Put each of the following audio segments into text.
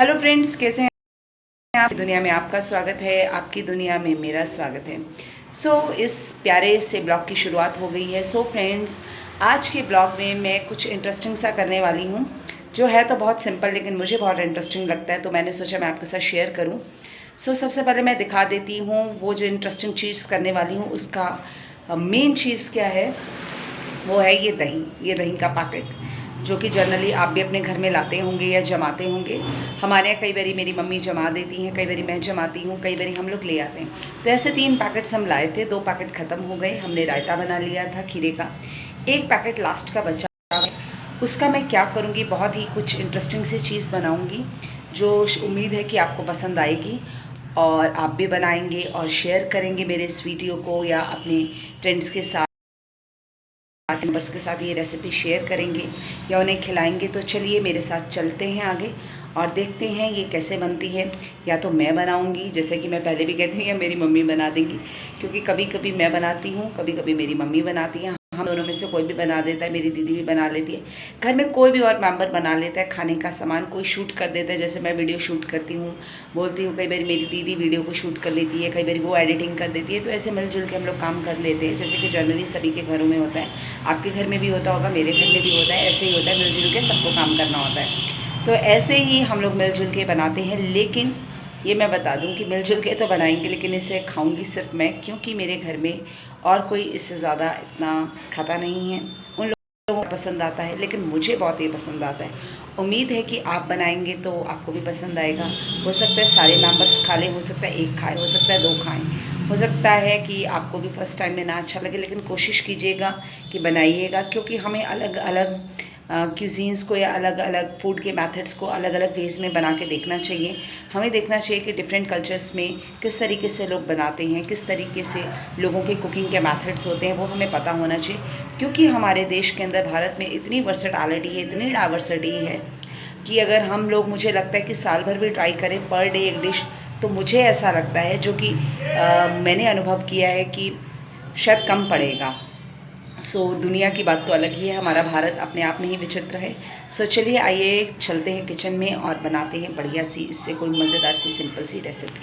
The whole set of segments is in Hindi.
हेलो फ्रेंड्स, कैसे हैं आप? दुनिया में आपका स्वागत है, आपकी दुनिया में मेरा स्वागत है। इस प्यारे से ब्लॉग की शुरुआत हो गई है। फ्रेंड्स, आज के ब्लॉग में मैं कुछ इंटरेस्टिंग सा करने वाली हूँ, जो है तो बहुत सिंपल लेकिन मुझे बहुत इंटरेस्टिंग लगता है, तो मैंने सोचा मैं आपके साथ शेयर करूँ। सबसे पहले मैं दिखा देती हूँ वो जो इंटरेस्टिंग चीज़ करने वाली हूँ, उसका मेन चीज़ क्या है। वो है ये दही का पैकेट, जो कि जनरली आप भी अपने घर में लाते होंगे या जमाते होंगे। हमारे यहाँ कई बारी मेरी मम्मी जमा देती हैं, कई बारी मैं जमाती हूँ, कई बारी हम लोग ले आते हैं। तो ऐसे 3 पैकेट्स हम लाए थे, 2 पैकेट ख़त्म हो गए। हमने रायता बना लिया था खीरे का, 1 पैकेट लास्ट का बचा है। उसका मैं क्या करूँगी, बहुत ही कुछ इंटरेस्टिंग सी चीज़ बनाऊँगी, जो उम्मीद है कि आपको पसंद आएगी और आप भी बनाएंगे और शेयर करेंगे मेरे इस वीडियो को, या अपने फ्रेंड्स के साथ, मेंबर्स के साथ ये रेसिपी शेयर करेंगे या उन्हें खिलाएंगे। तो चलिए मेरे साथ चलते हैं आगे और देखते हैं ये कैसे बनती है। या तो मैं बनाऊंगी, जैसे कि मैं पहले भी कहती हूँ, या मेरी मम्मी बना देंगी, क्योंकि कभी कभी मैं बनाती हूँ, कभी कभी मेरी मम्मी बनाती है। हम दोनों में से कोई भी बना देता है, मेरी दीदी भी बना लेती है, घर में कोई भी और मेंबर बना लेता है खाने का सामान। कोई शूट कर देता है, जैसे मैं वीडियो शूट करती हूँ, बोलती हूँ, कई बार मेरी दीदी वीडियो को शूट कर लेती है, कई बार वो एडिटिंग कर देती है। तो ऐसे मिलजुल के हम लोग काम कर लेते हैं, जैसे कि जनरली सभी के घरों में होता है। आपके घर में भी होता होगा, मेरे घर में भी होता है, ऐसे ही होता है, मिलजुल के सबको काम करना होता है। तो ऐसे ही हम लोग मिलजुल के बनाते हैं। लेकिन ये मैं बता दूं कि मिलजुल के तो बनाएंगे, लेकिन इसे खाऊंगी सिर्फ मैं, क्योंकि मेरे घर में और कोई इससे ज़्यादा इतना खाता नहीं है। उन लोगों को पसंद आता है, लेकिन मुझे बहुत ही पसंद आता है। उम्मीद है कि आप बनाएंगे तो आपको भी पसंद आएगा। हो सकता है सारे मेंबर्स खा लें, हो सकता है 1 खाए, हो सकता है 2 खाएं, हो सकता है कि आपको भी फर्स्ट टाइम में ना अच्छा लगे, लेकिन कोशिश कीजिएगा कि बनाइएगा, क्योंकि हमें अलग अलग क्यूजीन्स को या अलग अलग फूड के मेथड्स को अलग अलग वेज में बना के देखना चाहिए। हमें देखना चाहिए कि डिफरेंट कल्चर्स में किस तरीके से लोग बनाते हैं, किस तरीके से लोगों के कुकिंग के मेथड्स होते हैं, वो हमें पता होना चाहिए। क्योंकि हमारे देश के अंदर, भारत में इतनी वर्सेटिलिटी है, इतनी डाइवर्सिटी है कि अगर हम लोग, मुझे लगता है कि साल भर भी ट्राई करें पर डे एक डिश, तो मुझे ऐसा लगता है, जो कि मैंने अनुभव किया है, कि शायद कम पड़ेगा। दुनिया की बात तो अलग ही है, हमारा भारत अपने आप में ही विचित्र है। चलिए आइए चलते हैं किचन में और बनाते हैं बढ़िया सी, इससे कोई मज़ेदार सी सिंपल सी रेसिपी।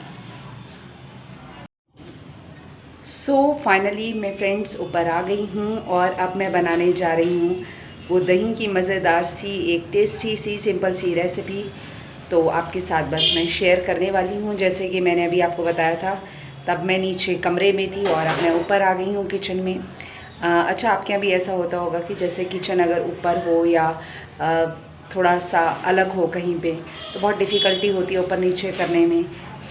फाइनली मैं फ्रेंड्स ऊपर आ गई हूँ और अब मैं बनाने जा रही हूँ वो दही की मज़ेदार सी, एक टेस्टी सी, सिंपल सी रेसिपी। तो आपके साथ बस मैं शेयर करने वाली हूँ। जैसे कि मैंने अभी आपको बताया था, तब मैं नीचे कमरे में थी और अब मैं ऊपर आ गई हूँ किचन में। अच्छा, आपके यहाँ भी ऐसा होता होगा कि जैसे किचन अगर ऊपर हो या थोड़ा सा अलग हो कहीं पे, तो बहुत डिफ़िकल्टी होती है ऊपर नीचे करने में।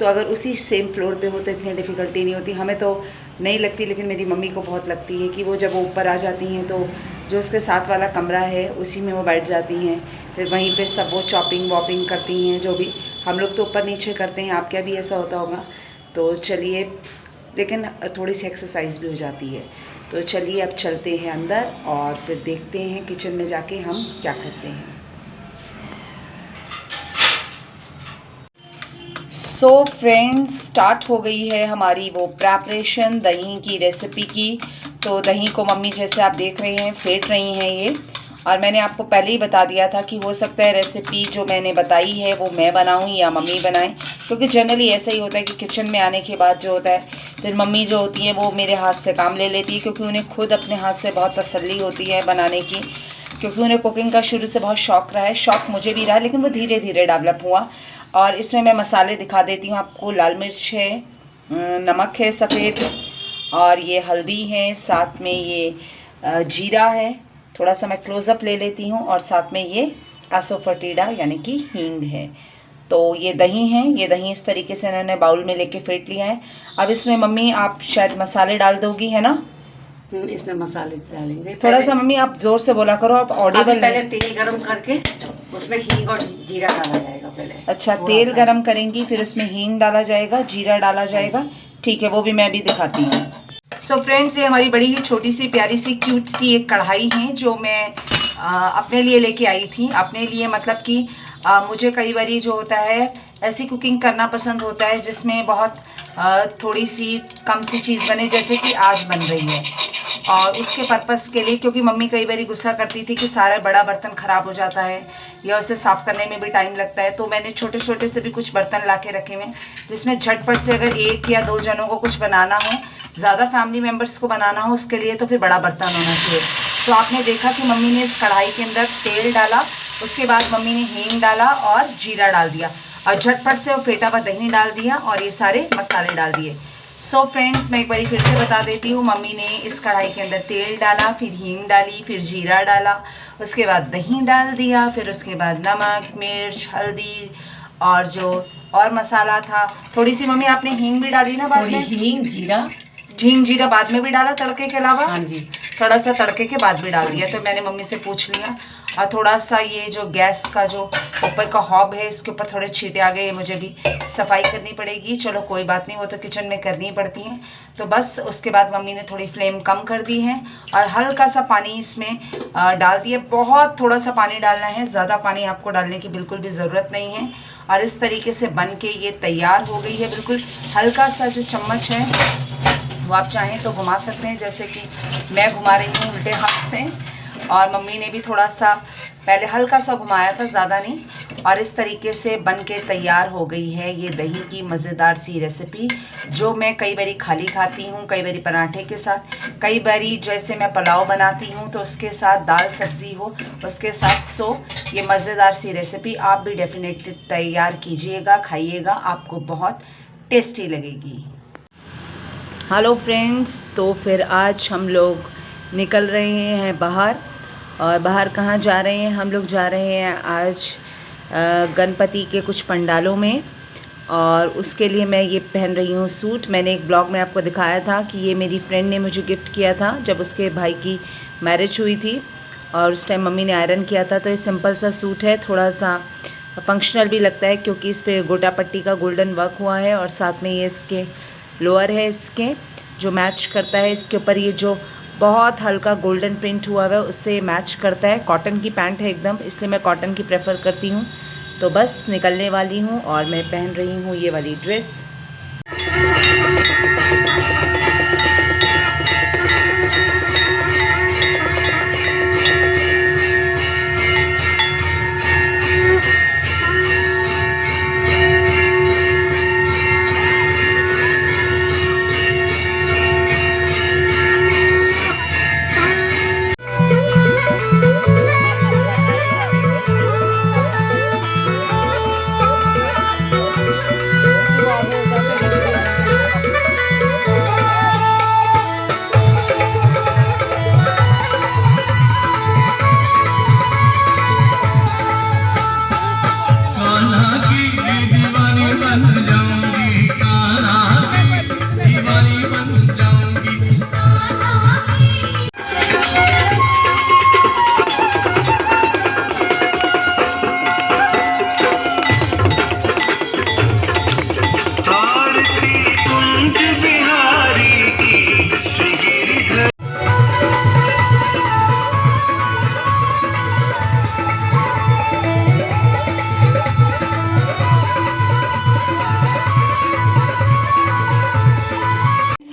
अगर उसी सेम फ्लोर पे हो तो इतनी डिफ़िकल्टी नहीं होती। हमें तो नहीं लगती, लेकिन मेरी मम्मी को बहुत लगती है कि वो जब वो ऊपर आ जाती हैं तो जो उसके साथ वाला कमरा है उसी में वो बैठ जाती हैं, फिर वहीं पे सब वो चॉपिंग वॉपिंग करती हैं, जो भी हम लोग तो ऊपर नीचे करते हैं। आपके भी ऐसा होता होगा। तो चलिए, लेकिन थोड़ी सी एक्सरसाइज भी हो जाती है। तो चलिए अब चलते हैं अंदर और फिर देखते हैं किचन में जाके हम क्या करते हैं। फ्रेंड्स, स्टार्ट हो गई है हमारी वो प्रेपरेशन दही की रेसिपी की। तो दही को मम्मी, जैसे आप देख रहे हैं, फेंट रही हैं ये। और मैंने आपको पहले ही बता दिया था कि हो सकता है रेसिपी जो मैंने बताई है वो मैं बनाऊं या मम्मी बनाएं, क्योंकि जनरली ऐसा ही होता है कि किचन में आने के बाद जो होता है, फिर मम्मी जो होती है वो मेरे हाथ से काम ले लेती है, क्योंकि उन्हें खुद अपने हाथ से बहुत तसल्ली होती है बनाने की, क्योंकि उन्हें कुकिंग का शुरू से बहुत शौक़ रहा है। शौक़ मुझे भी रहा, लेकिन वो धीरे धीरे डेवलप हुआ। और इसमें मैं मसाले दिखा देती हूँ आपको। लाल मिर्च है, नमक है सफ़ेद, और ये हल्दी है, साथ में ये जीरा है, थोड़ा सा मैं क्लोज़अप ले लेती हूँ, और साथ में ये एसोफेटिडा यानी कि हींग है। तो ये दही है, ये दही इस तरीके से इन्होंने बाउल में लेके फेंट लिया है। अब इसमें मम्मी आप शायद मसाले डाल दोगी, है ना? इसमें मसाले डालेंगे। थोड़ा सा मम्मी आप जोर से बोला करो, आप ऑडिबल। पहले तेल गरम करके उसमें हींग और जीरा डाला जाएगा पहले। अच्छा, तेल गरम करेंगी, फिर उसमें हींग डाला जाएगा, जीरा डाला जाएगा। ठीक है, वो भी मैं भी दिखाती हूँ। फ्रेंड्स, ये हमारी बड़ी ही छोटी सी प्यारी सी क्यूट सी एक कढ़ाई है, जो मैं अपने लिए लेके आई थी। अपने लिए मतलब कि मुझे कई बारी जो होता है ऐसी कुकिंग करना पसंद होता है जिसमें बहुत थोड़ी सी कम सी चीज़ बने, जैसे कि आज बन रही है। और उसके पर्पस के लिए, क्योंकि मम्मी कई बारी गुस्सा करती थी कि सारा बड़ा बर्तन ख़राब हो जाता है या उसे साफ़ करने में भी टाइम लगता है, तो मैंने छोटे छोटे से भी कुछ बर्तन ला के रखे हुए जिसमें झटपट से अगर 1 या 2 जनों को कुछ बनाना हो, ज़्यादा फैमिली मेम्बर्स को बनाना हो, उसके लिए तो फिर बड़ा बर्तन होना चाहिए। तो आपने देखा कि मम्मी ने इस कढ़ाई के अंदर तेल डाला, उसके बाद मम्मी ने हींग डाला और जीरा डाल दिया और झटपट से वो फेटा हुआ दही डाल दिया और ये सारे मसाले डाल दिए। सो फ्रेंड्स, मैं एक बार फिर से बता देती हूँ, मम्मी ने इस कढ़ाई के अंदर तेल डाला, फिर हींग डाली, फिर जीरा डाला, उसके बाद दही डाल दिया, फिर उसके बाद नमक, मिर्च, हल्दी और जो और मसाला था, थोड़ी सी मम्मी आपने हींग भी डाली ना बाद में? हींग जीरा बाद में भी डाला तड़के के अलावा? हाँ जी, थोड़ा सा तड़के के बाद भी डाल दिया। तो मैंने मम्मी से पूछ लिया। और थोड़ा सा ये जो गैस का जो ऊपर का हॉब है, इसके ऊपर थोड़े छींटे आ गए, मुझे भी सफाई करनी पड़ेगी। चलो कोई बात नहीं, वो तो किचन में करनी ही पड़ती हैं। तो बस उसके बाद मम्मी ने थोड़ी फ्लेम कम कर दी है और हल्का सा पानी इसमें डाल दिया। बहुत थोड़ा सा पानी डालना है, ज़्यादा पानी आपको डालने की बिल्कुल भी ज़रूरत नहीं है। और इस तरीके से बन के ये तैयार हो गई है। बिल्कुल हल्का सा जो चम्मच है वो आप चाहें तो घुमा सकते हैं, जैसे कि मैं घुमा रही हूँ उल्टे हाथ से, और मम्मी ने भी थोड़ा सा पहले हल्का सा घुमाया था, ज़्यादा नहीं। और इस तरीके से बन के तैयार हो गई है ये दही की मज़ेदार सी रेसिपी, जो मैं कई बारी खाली खाती हूँ, कई बारी पराठे के साथ, कई बारी जैसे मैं पुलाव बनाती हूँ तो उसके साथ दाल सब्ज़ी हो उसके साथ। सो ये मज़ेदार सी रेसिपी आप भी डेफिनेटली तैयार कीजिएगा, खाइएगा, आपको बहुत टेस्टी लगेगी। हेलो फ्रेंड्स, तो फिर आज हम लोग निकल रहे हैं बाहर। और बाहर कहाँ जा रहे हैं? हम लोग जा रहे हैं आज गणपति के कुछ पंडालों में, और उसके लिए मैं ये पहन रही हूँ सूट। मैंने एक ब्लॉग में आपको दिखाया था कि ये मेरी फ्रेंड ने मुझे गिफ्ट किया था जब उसके भाई की मैरिज हुई थी, और उस टाइम मम्मी ने आयरन किया था। तो ये सिंपल सा सूट है, थोड़ा सा फंक्शनल भी लगता है क्योंकि इस पर गोटा पट्टी का गोल्डन वर्क हुआ है, और साथ में ये इसके लोअर है इसके जो मैच करता है। इसके ऊपर ये जो बहुत हल्का गोल्डन प्रिंट हुआ है उससे मैच करता है। कॉटन की पैंट है एकदम, इसलिए मैं कॉटन की प्रेफर करती हूँ। तो बस निकलने वाली हूँ और मैं पहन रही हूँ ये वाली ड्रेस।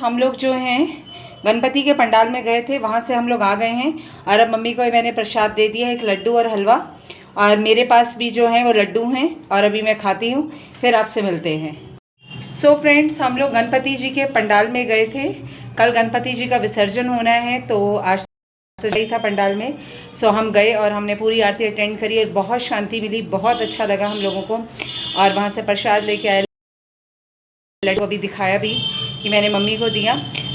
हम लोग जो हैं गणपति के पंडाल में गए थे, वहाँ से हम लोग आ गए हैं और अब मम्मी को मैंने प्रसाद दे दिया, एक लड्डू और हलवा, और मेरे पास भी जो है वो लड्डू हैं और अभी मैं खाती हूँ, फिर आपसे मिलते हैं। सो फ्रेंड्स, हम लोग गणपति जी के पंडाल में गए थे। कल गणपति जी का विसर्जन होना है, तो आज तो यही था पंडाल में। सो हम गए और हमने पूरी आरती अटेंड करी और बहुत शांति मिली, बहुत अच्छा लगा हम लोगों को। और वहाँ से प्रसाद लेके आए, लड्डू अभी दिखाया भी कि मैंने मम्मी को दिया।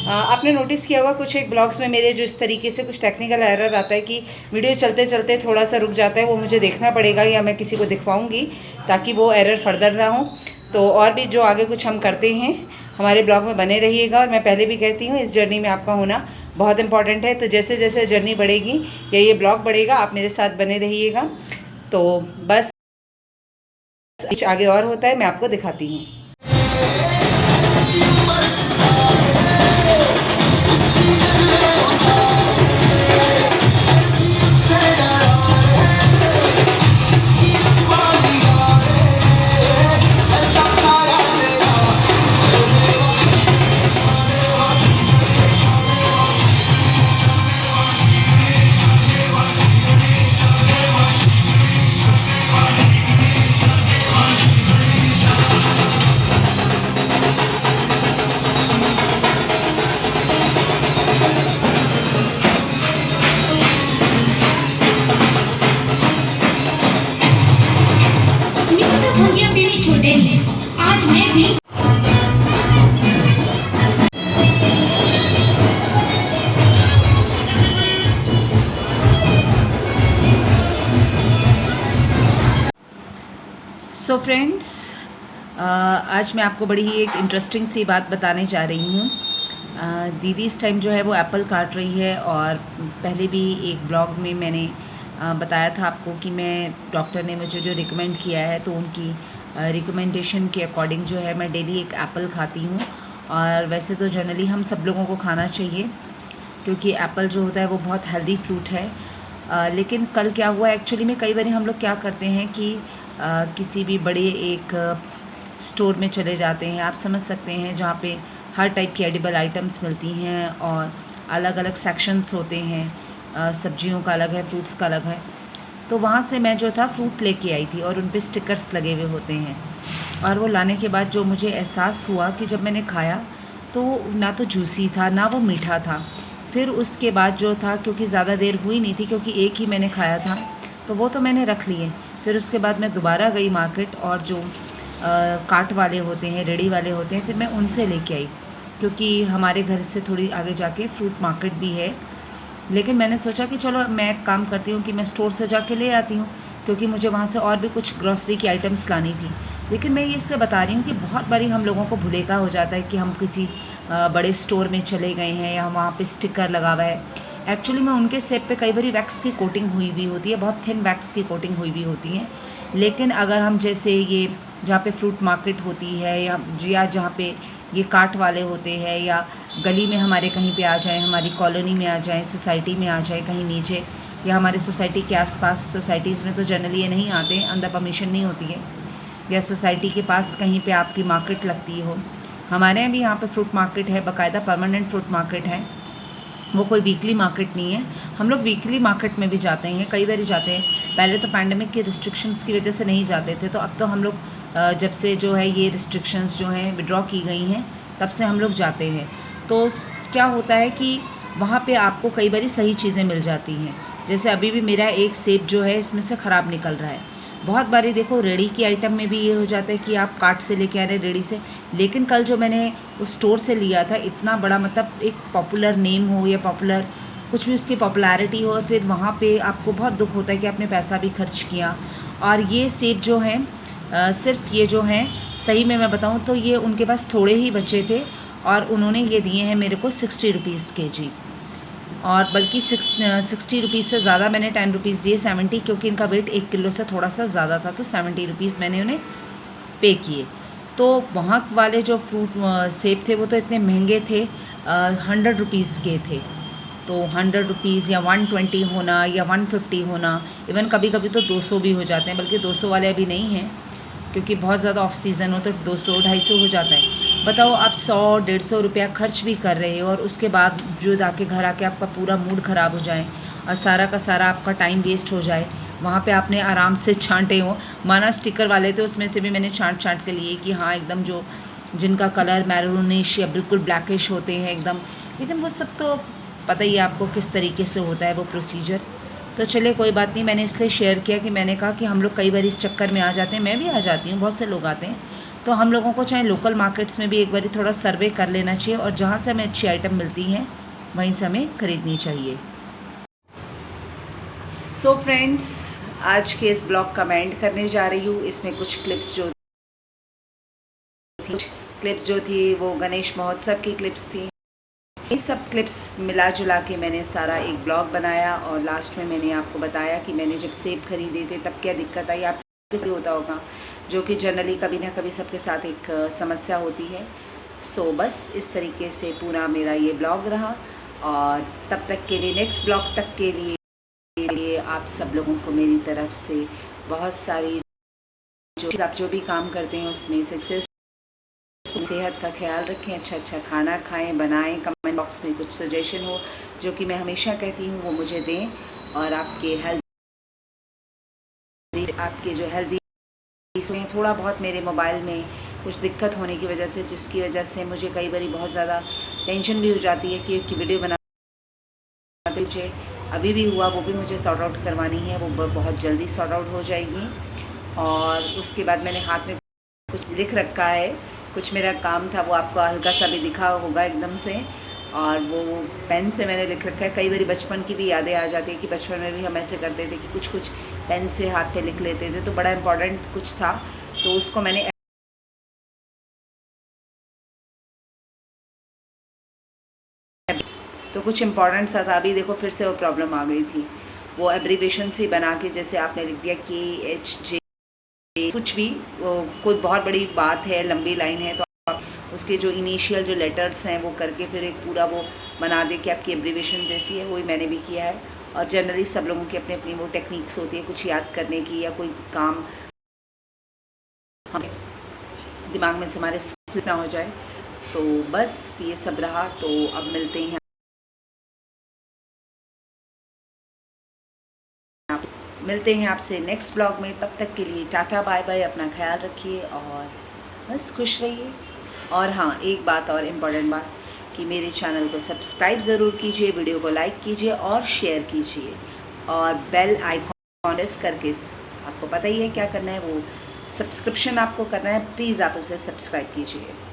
आपने नोटिस किया होगा कुछ एक ब्लॉग्स में मेरे जो इस तरीके से कुछ टेक्निकल एरर आता है कि वीडियो चलते चलते थोड़ा सा रुक जाता है, वो मुझे देखना पड़ेगा या मैं किसी को दिखवाऊंगी ताकि वो एरर फर्दर ना हो। तो और भी जो आगे कुछ हम करते हैं हमारे ब्लॉग में बने रहिएगा। और मैं पहले भी कहती हूँ, इस जर्नी में आपका होना बहुत इंपॉर्टेंट है। तो जैसे जैसे जर्नी बढ़ेगी या ये ब्लॉग बढ़ेगा, आप मेरे साथ बने रहिएगा। तो बस कुछ आगे और होता है, मैं आपको दिखाती हूँ। दुनिया में भी छोटे हैं। आज मैं भी सो फ्रेंड्स, आज मैं आपको बड़ी ही एक इंटरेस्टिंग सी बात बताने जा रही हूँ। दीदी इस टाइम जो है वो एप्पल काट रही है, और पहले भी एक ब्लॉग में मैंने बताया था आपको कि मैं डॉक्टर ने मुझे जो रिकमेंड किया है, तो उनकी रिकमेंडेशन के अकॉर्डिंग जो है मैं डेली एक एप्पल खाती हूँ। और वैसे तो जनरली हम सब लोगों को खाना चाहिए, क्योंकि एप्पल जो होता है वो बहुत हेल्दी फ्रूट है। लेकिन कल क्या हुआ एक्चुअली में, कई बार हम लोग क्या करते हैं कि किसी भी बड़े एक स्टोर में चले जाते हैं, आप समझ सकते हैं, जहाँ पे हर टाइप की एडिबल आइटम्स मिलती हैं और अलग अलग सेक्शंस होते हैं, सब्जियों का अलग है, फ्रूट्स का अलग है। तो वहाँ से मैं जो था फ्रूट लेके आई थी, और उन पे स्टिकर्स लगे हुए होते हैं। और वो लाने के बाद जो मुझे एहसास हुआ कि जब मैंने खाया तो ना तो जूसी था ना वो मीठा था। फिर उसके बाद जो था, क्योंकि ज़्यादा देर हुई नहीं थी, क्योंकि एक ही मैंने खाया था, तो वो तो मैंने रख लिए। फिर उसके बाद मैं दोबारा गई मार्केट, और जो काट वाले होते हैं, रेडी वाले होते हैं, फिर मैं उनसे लेके आई, क्योंकि हमारे घर से थोड़ी आगे जाके फ्रूट मार्केट भी है। लेकिन मैंने सोचा कि चलो मैं एक काम करती हूँ कि मैं स्टोर से जाके ले आती हूँ, क्योंकि मुझे वहाँ से और भी कुछ ग्रॉसरी की आइटम्स लानी थी। लेकिन मैं ये इसलिए बता रही हूँ कि बहुत बारी हम लोगों को भुलेखा हो जाता है कि हम किसी बड़े स्टोर में चले गए हैं या वहाँ पे स्टिकर लगा हुआ है। एक्चुअली में उनके सेब पे कई बारी वैक्स की कोटिंग हुई हुई होती है, बहुत थिन वैक्स की कोटिंग हुई हुई होती है। लेकिन अगर हम जैसे ये जहाँ पे फ्रूट मार्केट होती है, या जहाँ पे ये काट वाले होते हैं, या गली में हमारे कहीं पे आ जाएं, हमारी कॉलोनी में आ जाएं, सोसाइटी में आ जाएं कहीं नीचे, या हमारे सोसाइटी के आसपास, सोसाइटीज़ में तो जनरली ये नहीं आते, अंदर परमिशन नहीं होती है, या सोसाइटी के पास कहीं पे आपकी मार्केट लगती हो। हमारे यहाँ भी यहाँ पे फ्रूट मार्केट है, बाकायदा परमानेंट फ्रूट मार्केट है, वो कोई वीकली मार्केट नहीं है। हम लोग वीकली मार्केट में भी जाते हैं, कई बार जाते हैं। पहले तो पैंडमिक के रिस्ट्रिक्शंस की वजह से नहीं जाते थे, तो अब तो हम लोग जब से जो है ये रिस्ट्रिक्शंस जो हैं विड्रॉ की गई हैं, तब से हम लोग जाते हैं। तो क्या होता है कि वहाँ पे आपको कई बार सही चीज़ें मिल जाती हैं। जैसे अभी भी मेरा एक सेब जो है इसमें से ख़राब निकल रहा है। बहुत बारी देखो रेडी की आइटम में भी ये हो जाता है कि आप कार्ट से लेके आ रहे रेडी से, लेकिन कल जो मैंने उस स्टोर से लिया था, इतना बड़ा, मतलब एक पॉपुलर नेम हो या पॉपुलर कुछ भी उसकी पॉपुलैरिटी हो, फिर वहाँ पे आपको बहुत दुख होता है कि आपने पैसा भी खर्च किया। और ये सेब जो हैं सिर्फ ये जो हैं, सही में मैं बताऊँ तो ये उनके पास थोड़े ही बचे थे, और उन्होंने ये दिए हैं मेरे को 60 रुपीज़ kg। और बल्कि 60 रुपीज़ से ज़्यादा मैंने 10 रुपीज़ दिए, 70, क्योंकि इनका वेट 1 किलो से थोड़ा सा ज़्यादा था, तो 70 रुपीज़ मैंने उन्हें पे किए। तो वहाँ वाले जो फ्रूट सेब थे वो तो इतने महंगे थे, 100 रुपीज़ के थे। तो 100 रुपीज़ या 120 होना या 150 होना, इवन कभी कभी तो 200 भी हो जाते हैं, बल्कि 200 वाले अभी नहीं हैं, क्योंकि बहुत ज़्यादा ऑफ सीज़न हो तो 200-250 हो जाता है। बताओ आप 100-150 रुपया खर्च भी कर रहे हो, और उसके बाद जो आके घर आके आपका पूरा मूड ख़राब हो जाए, और सारा का सारा आपका टाइम वेस्ट हो जाए। वहाँ पे आपने आराम से छांटे हो, माना स्टिकर वाले थे, उसमें से भी मैंने छांट के लिए कि हाँ एकदम जो जिनका कलर मैरूनिश या बिल्कुल ब्लैकिश होते हैं एकदम, लेकिन वो सब तो पता ही है आपको किस तरीके से होता है वो प्रोसीजर। तो चलिए कोई बात नहीं, मैंने इसलिए शेयर किया कि मैंने कहा कि हम लोग कई बार इस चक्कर में आ जाते हैं, मैं भी आ जाती हूँ, बहुत से लोग आते हैं। तो हम लोगों को चाहे लोकल मार्केट्स में भी एक बार थोड़ा सर्वे कर लेना चाहिए, और जहाँ से हमें अच्छी आइटम मिलती हैं वहीं से हमें खरीदनी चाहिए। सो फ्रेंड्स, आज के इस ब्लॉग का मैं एंड करने जा रही हूँ। इसमें कुछ क्लिप्स जो थी वो गणेश महोत्सव की क्लिप्स थी। ये सब क्लिप्स मिला जुला के मैंने सारा एक ब्लॉग बनाया, और लास्ट में मैंने आपको बताया कि मैंने जब सेब खरीदे थे तब क्या दिक्कत आई, आप किसी होता होगा, जो कि जनरली कभी ना कभी सबके साथ एक समस्या होती है। सो बस इस तरीके से पूरा मेरा ये ब्लॉग रहा, और तब तक के लिए, नेक्स्ट ब्लॉग तक के लिए आप सब लोगों को मेरी तरफ से बहुत सारी, जो आप जो भी काम करते हैं उसमें सक्सेस, सेहत का ख्याल रखें, अच्छा खाना खाएं, बनाएं। कमेंट बॉक्स में कुछ सजेशन हो जो कि मैं हमेशा कहती हूँ वो मुझे दें, और आपके जो हेल्दी थोड़ा बहुत मेरे मोबाइल में कुछ दिक्कत होने की वजह से, जिसकी वजह से मुझे कई बार बहुत ज़्यादा टेंशन भी हो जाती है कि वीडियो बना, मुझे अभी भी हुआ, वो भी मुझे सॉर्ट आउट करवानी है, वो बहुत जल्दी सॉर्ट आउट हो जाएगी। और उसके बाद मैंने हाथ में कुछ लिख रखा है, कुछ मेरा काम था वो आपको हल्का सा भी दिखा होगा एकदम से, और वो पेन से मैंने लिख रखा है। कई बार बचपन की भी यादें आ जाती है कि बचपन में भी हम ऐसे करते थे कि कुछ कुछ पेन से हाथ पे लिख लेते थे, तो बड़ा इम्पोर्टेंट कुछ था, तो उसको मैंने तो कुछ इम्पोर्टेंट सा था। अभी देखो फिर से वो प्रॉब्लम आ गई थी, वो एब्रीवेशन से बना के जैसे आपने लिख दिया KHJ, कुछ भी कोई बहुत बड़ी बात है, लंबी लाइन है, तो आप उसके जो इनिशियल जो लेटर्स हैं वो करके फिर एक पूरा वो बना दे कि आपकी एब्रीवेशन जैसी है, वही मैंने भी किया है। और जनरली सब लोगों की अपनी अपनी वो टेक्निक्स होती है कुछ याद करने की, या कोई काम दिमाग में से हमारे स्लिप ना हो जाए। तो बस ये सब रहा, तो अब मिलते हैं आपसे नेक्स्ट ब्लॉग में। तब तक के लिए टाटा बाय बाय, अपना ख्याल रखिए और बस खुश रहिए। और हाँ, एक बात और इम्पॉर्टेंट बात कि मेरे चैनल को सब्सक्राइब ज़रूर कीजिए, वीडियो को लाइक कीजिए और शेयर कीजिए, और बेल आइकॉन प्रेस करके आपको पता ही है क्या करना है, वो सब्सक्रिप्शन आपको करना है, प्लीज़ आप उसे सब्सक्राइब कीजिए।